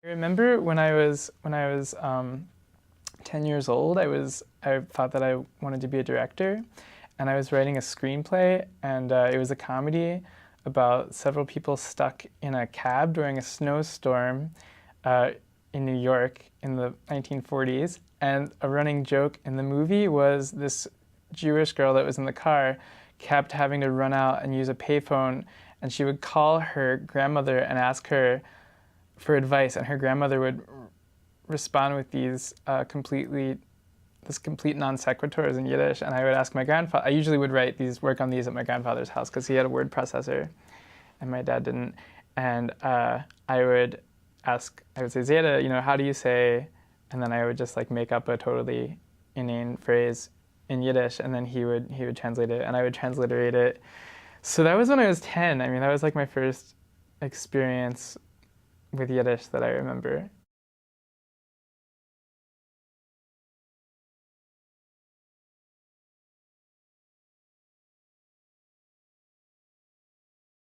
I remember when I was 10 years old, I thought that I wanted to be a director, and I was writing a screenplay, and it was a comedy about several people stuck in a cab during a snowstorm in New York in the 1940s. And a running joke in the movie was this Jewish girl that was in the car kept having to run out and use a payphone, and she would call her grandmother and ask her for advice, and her grandmother would respond with these complete non sequiturs in Yiddish, and I would ask my grandfather. I usually would work on these at my grandfather's house because he had a word processor, and my dad didn't. And I would say, Zeta, how do you say? And then I would just like make up a totally inane phrase in Yiddish, and then he would translate it, and I would transliterate it. So that was when I was 10. I mean, that was like my first experience with Yiddish that I remember.